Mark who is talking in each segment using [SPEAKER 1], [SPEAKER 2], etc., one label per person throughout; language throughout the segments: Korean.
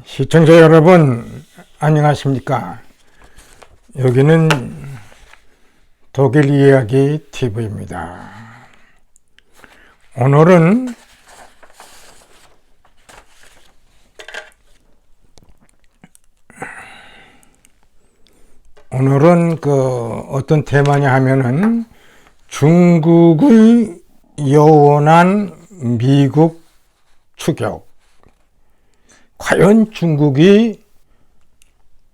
[SPEAKER 1] 시청자 여러분, 안녕하십니까? 여기는 독일 이야기 TV입니다. 오늘은 어떤 테마냐 하면은 중국의 요원한 미국 추격. 과연 중국이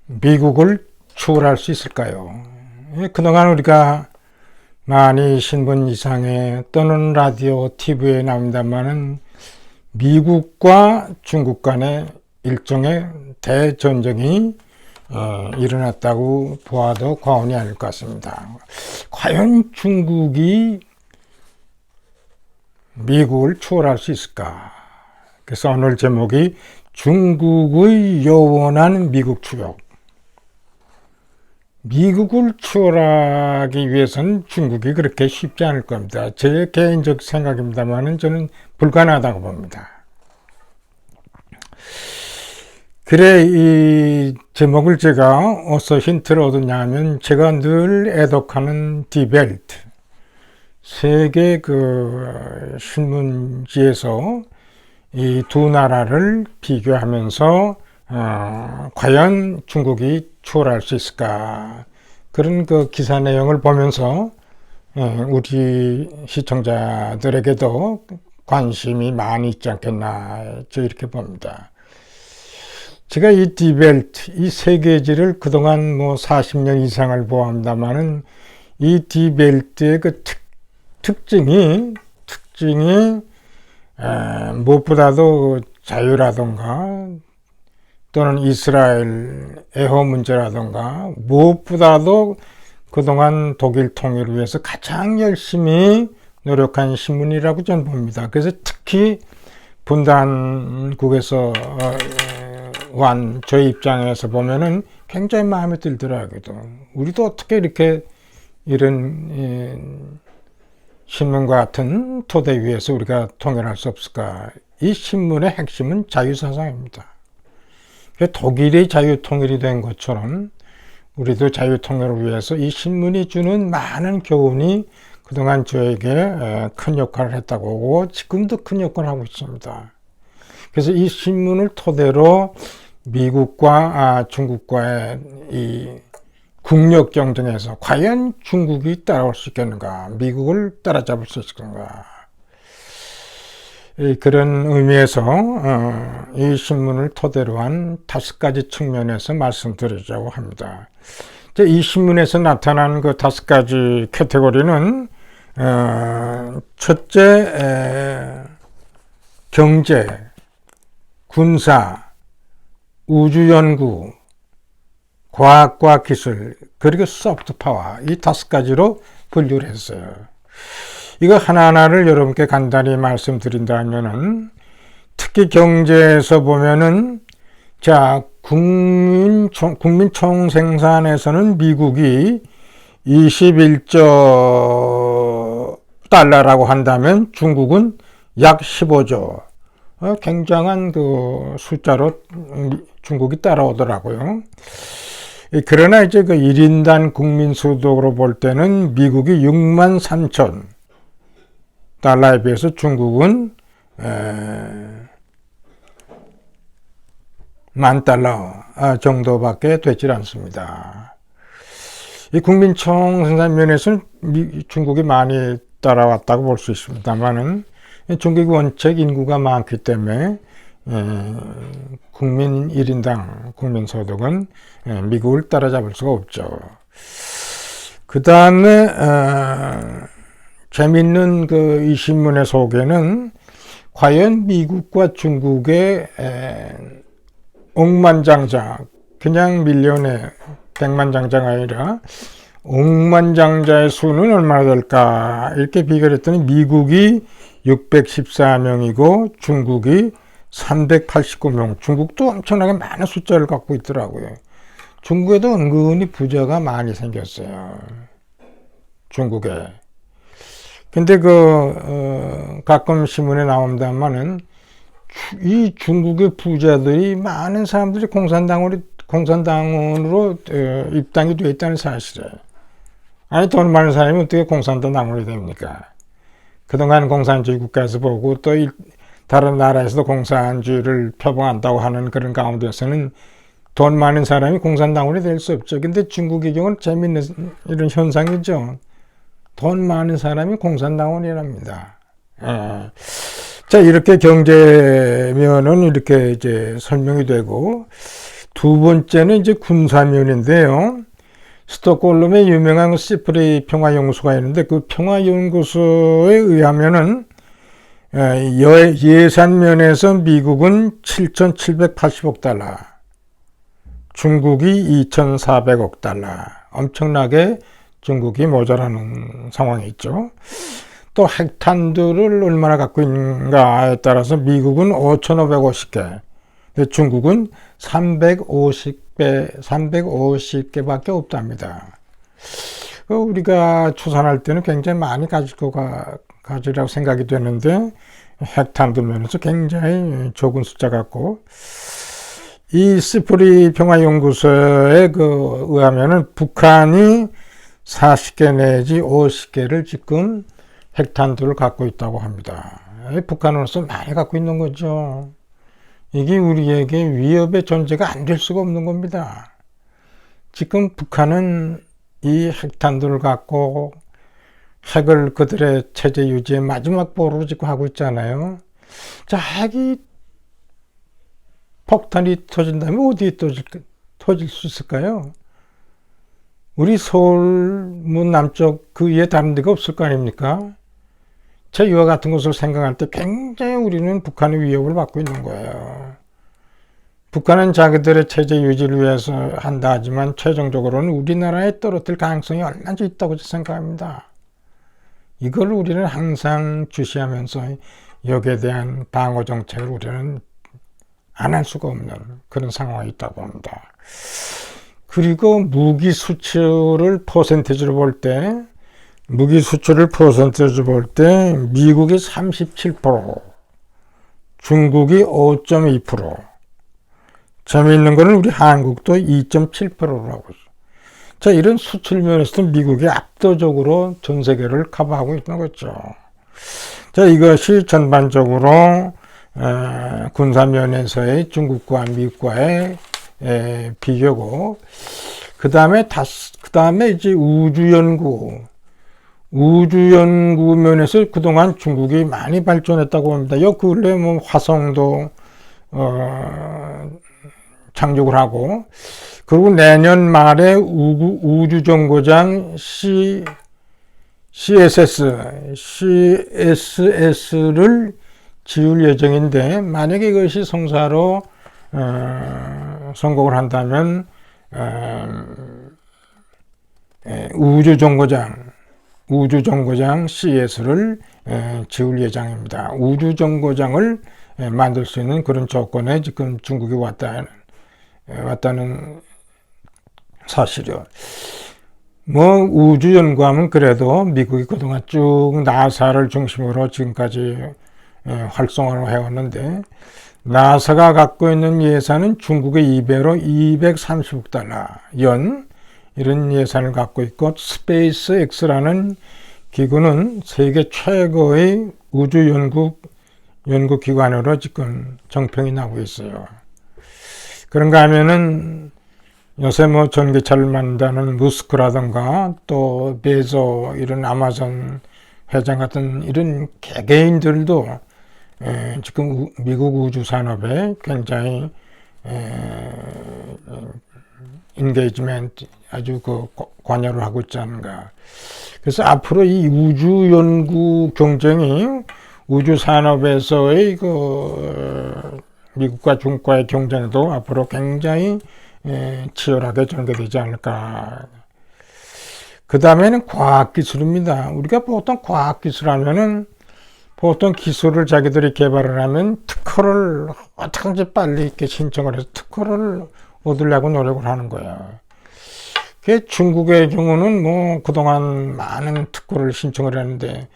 [SPEAKER 1] 미국을 추월할 수 있을까요? 그동안 우리가 많이 신문 이상에 또는 라디오, TV에 나온다마는 미국과 중국 간의 일종의 대전쟁이 일어났다고 보아도 과언이 아닐 것 같습니다. 과연 중국이 미국을 추월할 수 있을까? 그래서 오늘 제목이 중국의 요원한 미국 추격. 미국을 추월하기 위해서는 중국이 그렇게 쉽지 않을 겁니다. 제 개인적 생각입니다만 저는 불가능하다고 봅니다. 그래, 이 제목을 제가 어디서 힌트를 얻었냐 하면 제가 늘 애독하는 디벨트, 세계 신문지에서 이 두 나라를 비교하면서 과연 중국이 추월할 수 있을까, 그런 기사 내용을 보면서 우리 시청자들에게도 관심이 많이 있지 않겠나, 저 이렇게 봅니다. 제가 이 디벨트, 이 세계지를 그동안 40년 이상을 보았다마는 이 디벨트의 특징이 무엇보다도 자유라든가 또는 이스라엘 애호 문제라든가 무엇보다도 그동안 독일 통일을 위해서 가장 열심히 노력한 신문이라고 저는 봅니다. 그래서 특히 분단국에서 온 저희 입장에서 보면은 굉장히 마음에 들더라고요. 우리도 어떻게 이렇게 이런 신문과 같은 토대 위에서 우리가 통일할 수 없을까? 이 신문의 핵심은 자유사상입니다. 독일이 자유통일이 된 것처럼 우리도 자유통일을 위해서 이 신문이 주는 많은 교훈이 그동안 저에게 큰 역할을 했다고 보고 지금도 큰 역할을 하고 있습니다. 그래서 이 신문을 토대로 미국과 중국과의 이 국력 경쟁에서 과연 중국이 따라올 수 있겠는가, 미국을 따라잡을 수 있을까, 그런 의미에서 이 신문을 토대로 한 5가지 측면에서 말씀드리자고 합니다. 이 신문에서 나타난 5가지 카테고리는 첫째, 경제, 군사, 우주연구, 과학과 기술, 그리고 소프트파워, 이 5가지로 분류를 했어요. 이거 하나하나를 여러분께 간단히 말씀드린다면은, 특히 경제에서 보면은, 자, 국민 총생산에서는 미국이 21조 달러라고 한다면 중국은 약 15조. 굉장한 숫자로 중국이 따라오더라고요. 그러나 이제 1인당 국민 소득으로 볼 때는 미국이 6만 3천 달러에 비해서 중국은 10,000달러 정도밖에 되질 않습니다. 이 국민총 생산 면에서는 중국이 많이 따라왔다고 볼 수 있습니다만은 중국이 원체 인구가 많기 때문에 국민 1인당 국민소득은 미국을 따라잡을 수가 없죠. 그 다음에 재밌는 이 신문의 소개는 과연 미국과 중국의 억만장자, 그냥 밀ион의 백만장자가 아니라 억만장자의 수는 얼마나 될까, 이렇게 비교를 했더니 미국이 614명이고 중국이 389명. 중국도 엄청나게 많은 숫자를 갖고 있더라고요. 중국에도 은근히 부자가 많이 생겼어요. 중국에. 근데 가끔 신문에 나옵니다만은 이 중국의 부자들이 많은 사람들이 공산당원으로 입당이 되어 있다는 사실이에요. 아니, 돈 많은 사람이 어떻게 공산당원이 됩니까? 그동안 공산주의 국가에서 보고 또 다른 나라에서도 공산주의를 표방한다고 하는 그런 가운데서는 돈 많은 사람이 공산당원이 될 수 없죠. 근데 중국의 경우는 재미있는 이런 현상이죠. 돈 많은 사람이 공산당원이랍니다. 자, 이렇게 경제면은 이렇게 이제 설명이 되고, 두 번째는 이제 군사면인데요. 스톡홀름에 유명한 시프리 평화연구소가 있는데, 그 평화연구소에 의하면은 예산면에서 미국은 7,780억 달러, 중국이 2,400억 달러, 엄청나게 중국이 모자라는 상황이 있죠. 또 핵탄두를 얼마나 갖고 있는가에 따라서 미국은 5,550개, 중국은 350개밖에 없답니다. 우리가 추산할 때는 굉장히 많이 가지라고 생각이 되는데, 핵탄두 면에서 굉장히 적은 숫자 같고, 이 시프리 평화연구소에 의하면은 북한이 40개 내지 50개를 지금 핵탄두를 갖고 있다고 합니다. 북한으로서 많이 갖고 있는 거죠. 이게 우리에게 위협의 존재가 안 될 수가 없는 겁니다. 지금 북한은 이 핵탄두를 갖고 핵을 그들의 체제 유지의 마지막 보루로 지금 하고 있잖아요. 자, 핵이 폭탄이 터진다면 어디에 터질 수 있을까요? 우리 서울문 남쪽 그 위에 다른 데가 없을 거 아닙니까? 제 이와 같은 것을 생각할 때 굉장히 우리는 북한의 위협을 받고 있는 거예요. 북한은 자기들의 체제 유지를 위해서 한다 하지만 최종적으로는 우리나라에 떨어질 가능성이 얼마나 있다고 생각합니다. 이걸 우리는 항상 주시하면서 여기에 대한 방어 정책을 우리는 안 할 수가 없는 그런 상황이 있다고 합니다. 그리고 무기 수출을 퍼센티지로 볼 때, 미국이 37%, 중국이 5.2%, 재미있는 거는 우리 한국도 2.7%라고. 자, 이런 수출 면에서도 미국이 압도적으로 전 세계를 커버하고 있는 거죠. 자, 이것이 전반적으로 군사면에서의 중국과 미국과의 비교고, 그 다음에 이제 우주연구 면에서 그동안 중국이 많이 발전했다고 합니다. 요 근래 뭐 화성도 착륙을 하고, 그리고 내년 말에 우주정거장 CSS를 지을 예정인데, 만약에 이것이 성사로 성공을 한다면 우주정거장 CS를 지을 예정입니다. 우주정거장을 만들 수 있는 그런 조건에 지금 중국이 왔다는 사실이요. 뭐 우주 연구하면 그래도 미국이 그동안 쭉 나사를 중심으로 지금까지 활성화를 해왔는데, 나사가 갖고 있는 예산은 중국의 2배로 230억 달러 연, 이런 예산을 갖고 있고, 스페이스X라는 기구는 세계 최고의 우주 연구 기관으로 지금 정평이 나고 있어요. 그런가 하면은 요새 뭐 전기차를 만드는 무스크라든가 또 베조, 이런 아마존 회장 같은 이런 개개인들도 지금 미국 우주 산업에 굉장히 인게이지먼트, 아주 관여를 하고 있지 않은가. 그래서 앞으로 이 우주 연구 경쟁이 우주 산업에서의 미국과 중국과의 경쟁도 앞으로 굉장히 치열하게 전개되지 않을까. 그 다음에는 과학기술입니다. 우리가 보통 과학기술 하면은 보통 기술을 자기들이 개발을 하면 특허를 어떻게든지 빨리 이렇게 신청을 해서 특허를 얻으려고 노력을 하는 거야. 중국의 경우는 뭐 그동안 많은 특허를 신청을 했는데,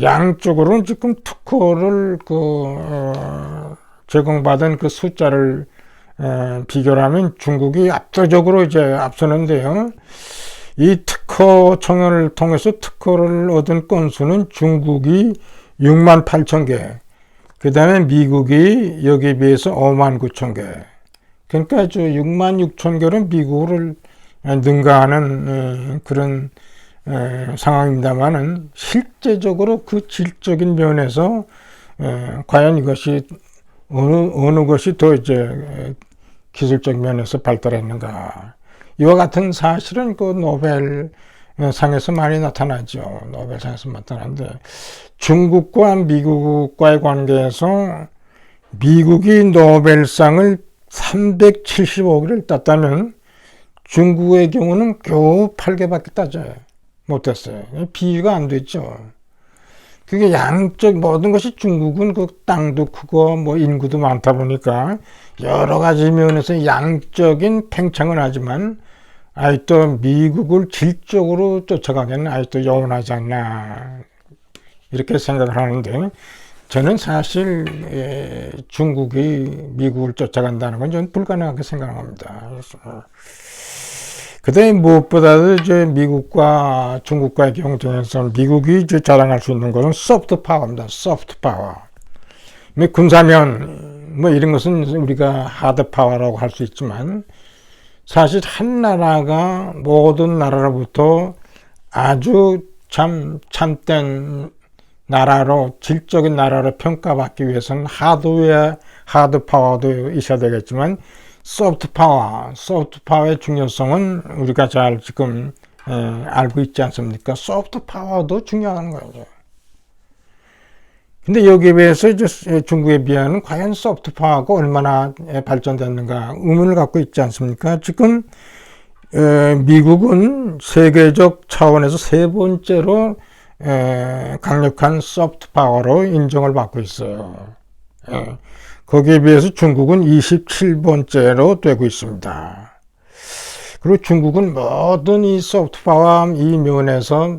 [SPEAKER 1] 양쪽으로는 지금 특허를 제공받은 그 숫자를 비교를 하면 중국이 압도적으로 이제 앞서는데요. 이 특허 청원을 통해서 특허를 얻은 건수는 중국이 6만 8천 개, 그 다음에 미국이 여기에 비해서 5만 9천 개. 그러니까 저 6만 6천 개는 미국을 능가하는 그런 상황입니다만은 실제적으로 그 질적인 면에서 과연 이것이 어느 것이 더 이제 기술적 면에서 발달했는가. 이와 같은 사실은 그 노벨 상에서 많이 나타나죠. 노벨상에서 나타나는데 중국과 미국과의 관계에서 미국이 노벨상을 375개를 땄다면 중국의 경우는 겨우 8개밖에 따지 못했어요. 비교가 안 됐죠. 그게 양적 모든 것이 중국은 그 땅도 크고 뭐 인구도 많다 보니까 여러 가지 면에서 양적인 팽창은 하지만 아직도 미국을 질적으로 쫓아가기는 아직도 여운하지 않나 이렇게 생각을 하는데 저는 사실 중국이 미국을 쫓아간다는 건 저는 불가능하게 생각합니다. 그다음에 무엇보다도 이제 미국과 중국과의 경쟁에서 미국이 이제 자랑할 수 있는 것은 소프트 파워입니다. 소프트 파워. 군사면 뭐 이런 것은 우리가 하드 파워라고 할 수 있지만 사실 한 나라가 모든 나라로부터 아주 참된 나라로 질적인 나라로 평가받기 위해서는 하드웨어, 하드 파워도 있어야 되겠지만 소프트 파워의 중요성은 우리가 잘 지금 알고 있지 않습니까? 소프트 파워도 중요한 거죠. 근데 여기에 비해서 이제 중국에 비하면 과연 소프트 파워가 얼마나 발전됐는가 의문을 갖고 있지 않습니까? 지금 미국은 세계적 차원에서 세 번째로 강력한 소프트 파워로 인정을 받고 있어요. 거기에 비해서 중국은 27번째로 되고 있습니다. 그리고 중국은 모든 이 소프트 파워 이 면에서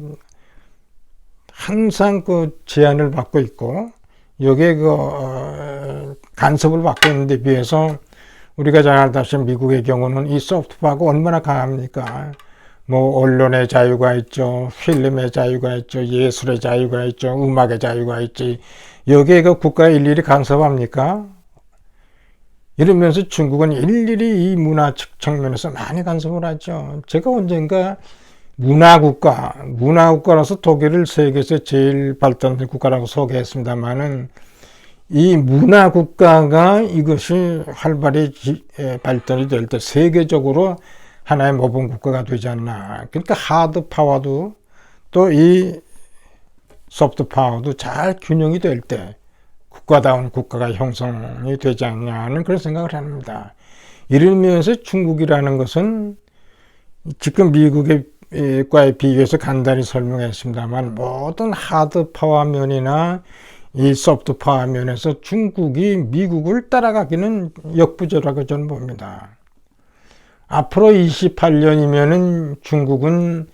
[SPEAKER 1] 항상 그 제한을 받고 있고 여기에 그 간섭을 받고 있는데 비해서 우리가 잘 알다시피 미국의 경우는 이 소프트 파워가 얼마나 강합니까? 뭐 언론의 자유가 있죠, 필름의 자유가 있죠, 예술의 자유가 있죠, 음악의 자유가 있지. 여기에 그 국가에 일일이 간섭합니까? 이러면서 중국은 일일이 이 문화 측면에서 많이 간섭을 하죠. 제가 언젠가 문화국가라서 독일을 세계에서 제일 발전된 국가라고 소개했습니다만은 이 문화국가가 이것이 활발히 발전이 될 때 세계적으로 하나의 모범 국가가 되지 않나. 그러니까 하드 파워도 또 이 소프트 파워도 잘 균형이 될 때 국가다운 국가가 형성이 되지 않냐는 그런 생각을 합니다. 이러면서 중국이라는 것은 지금 미국과의 비교해서 간단히 설명했습니다만 모든 하드 파워 면이나 이 소프트 파워 면에서 중국이 미국을 따라가기는 역부족이라고 저는 봅니다. 앞으로 28년이면은 중국은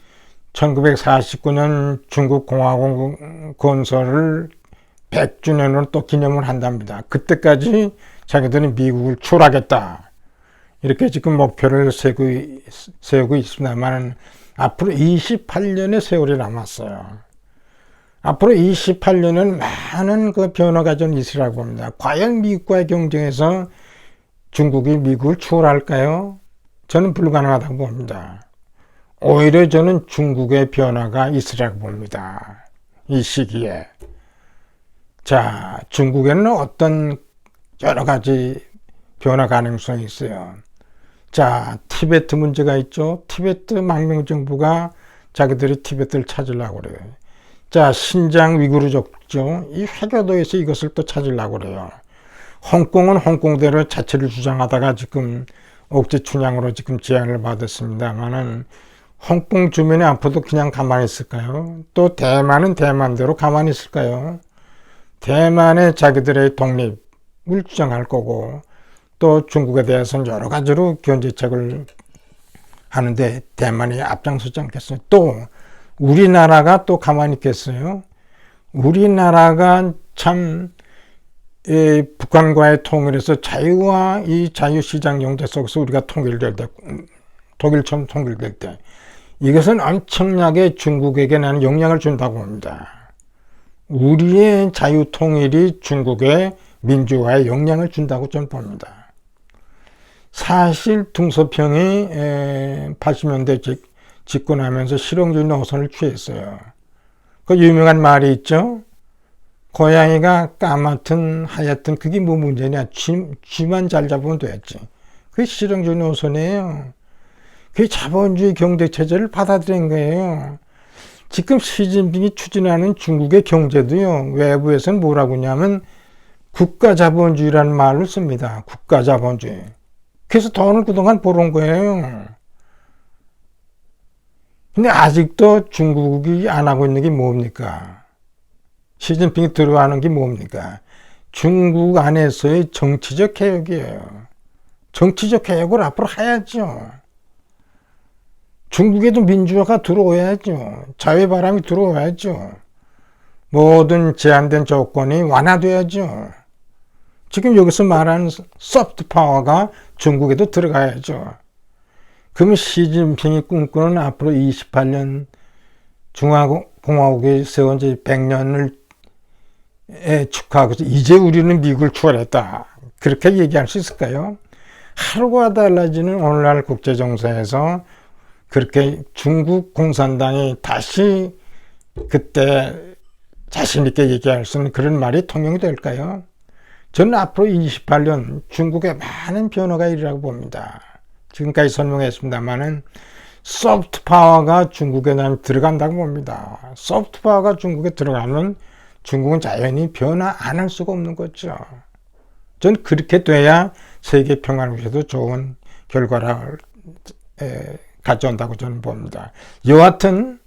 [SPEAKER 1] 1949년 중국공화국 건설을 100주년으로 또 기념을 한답니다. 그때까지 자기들은 미국을 추월하겠다. 이렇게 지금 목표를 세우고 있습니다만 앞으로 28년의 세월이 남았어요. 앞으로 28년은 많은 그 변화가 좀 있으라고 봅니다. 과연 미국과의 경쟁에서 중국이 미국을 추월할까요? 저는 불가능하다고 봅니다. 오히려 저는 중국의 변화가 있으라고 봅니다. 이 시기에. 자, 중국에는 어떤 여러 가지 변화 가능성이 있어요. 자, 티베트 문제가 있죠. 티베트 망명정부가 자기들이 티베트를 찾으려고 그래요. 자, 신장 위구르족죠. 이 회교도에서 이것을 또 찾으려고 그래요. 홍콩은 홍콩대로 자치를 주장하다가 지금 옥제 춘향으로 지금 제한을 받았습니다만은 홍콩 주민이 앞으로도 그냥 가만히 있을까요? 또 대만은 대만대로 가만히 있을까요? 대만의 자기들의 독립을 주장할 거고 또 중국에 대해서는 여러 가지로 견제책을 하는데 대만이 앞장서지 않겠어요? 또 우리나라가 또 가만히 있겠어요? 우리나라가 참 이 북한과의 통일에서 자유와 이 자유시장 경제 속에서 우리가 통일될 때, 독일처럼 통일될 때, 이것은 엄청나게 중국에게 나는 영향을 준다고 봅니다. 우리의 자유 통일이 중국의 민주화에 영향을 준다고 저는 봅니다. 사실 등소평이 80년대 집권하면서 실용주의 노선을 취했어요. 그 유명한 말이 있죠. 고양이가 까맣든 하얗든 그게 뭐 문제냐. 쥐만 잘 잡으면 되지. 그게 실용주의 노선이에요. 그게 자본주의 경제체제를 받아들인 거예요. 지금 시진핑이 추진하는 중국의 경제도요. 외부에서는 뭐라고 하냐면 국가자본주의라는 말을 씁니다. 국가자본주의. 그래서 돈을 그동안 벌은 거예요. 근데 아직도 중국이 안 하고 있는 게 뭡니까? 시진핑이 들어가는 게 뭡니까? 중국 안에서의 정치적 개혁이에요. 정치적 개혁을 앞으로 해야죠. 중국에도 민주화가 들어와야죠. 자유의 바람이 들어와야죠. 모든 제한된 조건이 완화돼야죠. 지금 여기서 말하는 소프트 파워가 중국에도 들어가야죠. 그러면 시진핑이 꿈꾸는 앞으로 28년 중화공화국이 세운 지 100년을 축하하고 이제 우리는 미국을 추월했다. 그렇게 얘기할 수 있을까요? 하루가 달라지는 오늘날 국제정세에서 그렇게 중국 공산당이 다시 그때 자신있게 얘기할 수 있는 그런 말이 통용이 될까요? 저는 앞으로 28년 중국에 많은 변화가 일어나고 봅니다. 지금까지 설명했습니다만은 소프트 파워가 중국에 들어간다고 봅니다. 소프트 파워가 중국에 들어가면 중국은 자연히 변화 안 할 수가 없는 거죠. 전 그렇게 돼야 세계 평화를 위해서도 좋은 결과를 가져온다고 저는 봅니다. 여하튼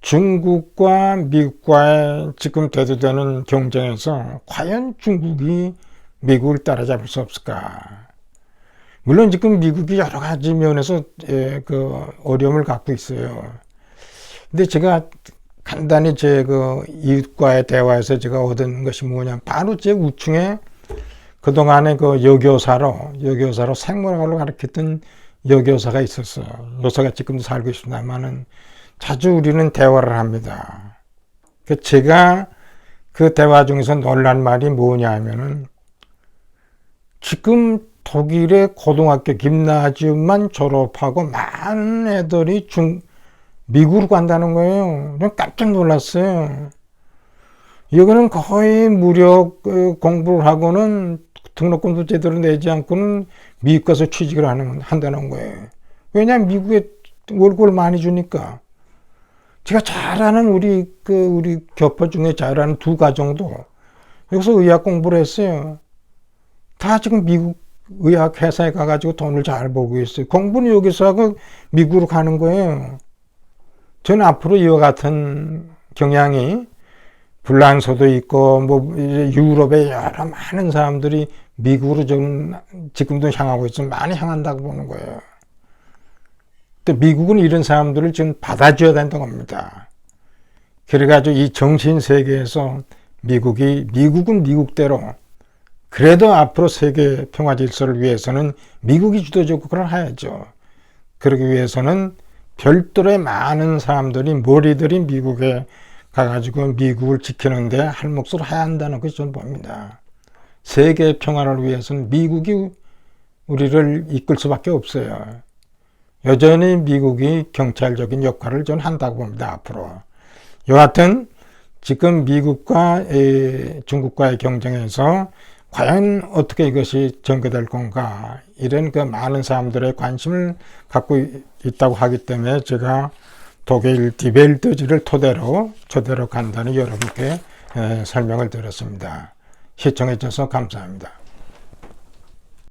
[SPEAKER 1] 중국과 미국과의 지금 대두되는 경쟁에서 과연 중국이 미국을 따라잡을 수 없을까? 물론 지금 미국이 여러 가지 면에서 그 어려움을 갖고 있어요. 근데 제가 간단히 제 그 이웃과의 대화에서 제가 얻은 것이 뭐냐면 바로 제 우측에 그동안에 그 여교사로 생물학을 가르쳤던 여교사가 있었어요. 여사가 지금도 살고 있습니다만은 자주 우리는 대화를 합니다. 제가 그 대화 중에서 놀란 말이 뭐냐 하면은 지금 독일의 고등학교 김나지움만 졸업하고 많은 애들이 미국으로 간다는 거예요. 깜짝 놀랐어요. 여기는 거의 무료 공부를 하고는 등록금도 제대로 내지 않고는 미국 가서 취직을 한다는 거예요. 왜냐하면 미국에 월급을 많이 주니까. 제가 잘 아는 우리 교포 중에 잘 아는 두 가정도 여기서 의학 공부를 했어요. 다 지금 미국 의학 회사에 가가지고 돈을 잘 벌고 있어요. 공부는 여기서 하고 미국으로 가는 거예요. 저는 앞으로 이와 같은 경향이 불란서도 있고 뭐 유럽의 여러 많은 사람들이 미국으로 좀 지금도 향하고 있으면 많이 향한다고 보는 거예요. 또 미국은 이런 사람들을 지금 받아줘야 된다고 합니다. 그래가지고 이 정신 세계에서 미국은 미국대로 그래도 앞으로 세계 평화 질서를 위해서는 미국이 주도적으로 해야죠. 그러기 위해서는 별도의 많은 사람들이 머리들이 미국에 가가지고 미국을 지키는데 할 몫을 해야 한다는 것이 저는 봅니다. 세계 평화를 위해서는 미국이 우리를 이끌 수밖에 없어요. 여전히 미국이 경찰적인 역할을 전 한다고 봅니다. 앞으로. 여하튼 지금 미국과 중국과의 경쟁에서 과연 어떻게 이것이 전개될 건가 이런 그 많은 사람들의 관심을 갖고 있다고 하기 때문에 제가 독일 디벨트지를 토대로 간단히 여러분께 설명을 드렸습니다. 시청해 주셔서 감사합니다.